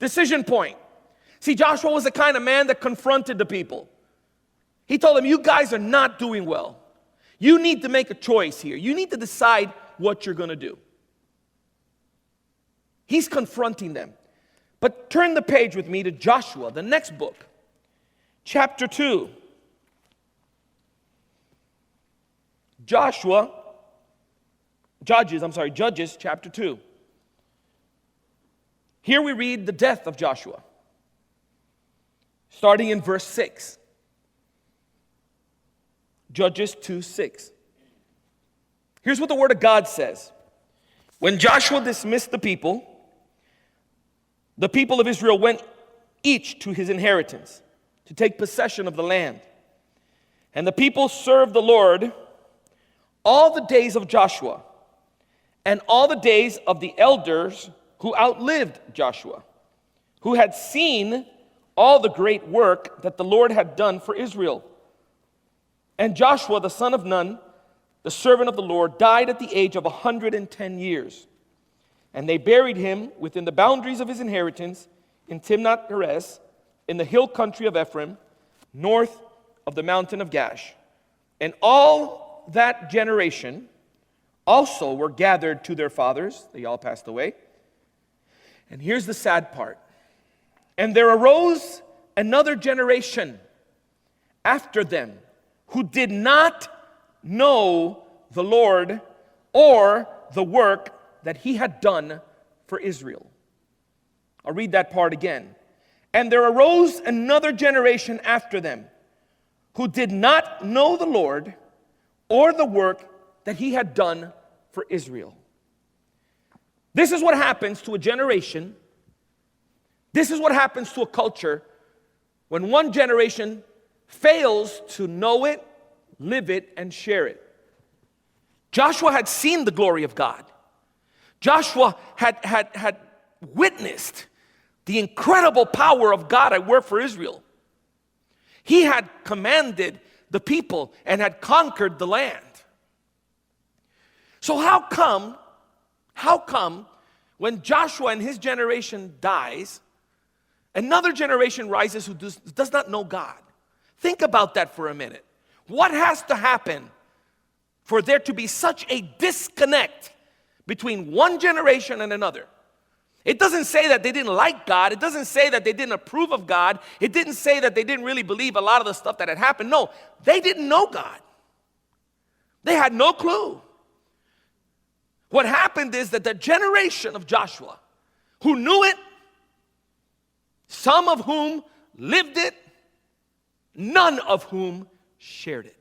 Decision point. See, Joshua was the kind of man that confronted the people. He told them, you guys are not doing well. You need to make a choice here. You need to decide what you're going to do. He's confronting them. But turn the page with me to Joshua, the next book, chapter 2. Judges chapter 2. Here we read the death of Joshua, starting in verse 6. Judges 2:6. Here's what the Word of God says. When Joshua dismissed the people of Israel went each to his inheritance to take possession of the land. And the people served the Lord all the days of Joshua and all the days of the elders who outlived Joshua, who had seen all the great work that the Lord had done for Israel. And Joshua, the son of Nun, the servant of the Lord, died at the age of 110 years. And they buried him within the boundaries of his inheritance in Timnath-Heres, in the hill country of Ephraim, north of the mountain of Gash. And all that generation also were gathered to their fathers. They all passed away. And here's the sad part. And there arose another generation after them who did not know the Lord or the work that he had done for Israel. I'll read that part again. And there arose another generation after them who did not know the Lord or the work that he had done for Israel. This is what happens to a generation. This is what happens to a culture when one generation fails to know it, live it, and share it. Joshua had seen the glory of God. Joshua had witnessed the incredible power of God at work for Israel. He had commanded the people and had conquered the land. So how come when Joshua and his generation dies, another generation rises who does not know God? Think about that for a minute. What has to happen for there to be such a disconnect between one generation and another? It doesn't say that they didn't like God. It doesn't say that they didn't approve of God. It didn't say that they didn't really believe a lot of the stuff that had happened. No, they didn't know God. They had no clue. What happened is that the generation of Joshua who knew it, some of whom lived it, none of whom shared it.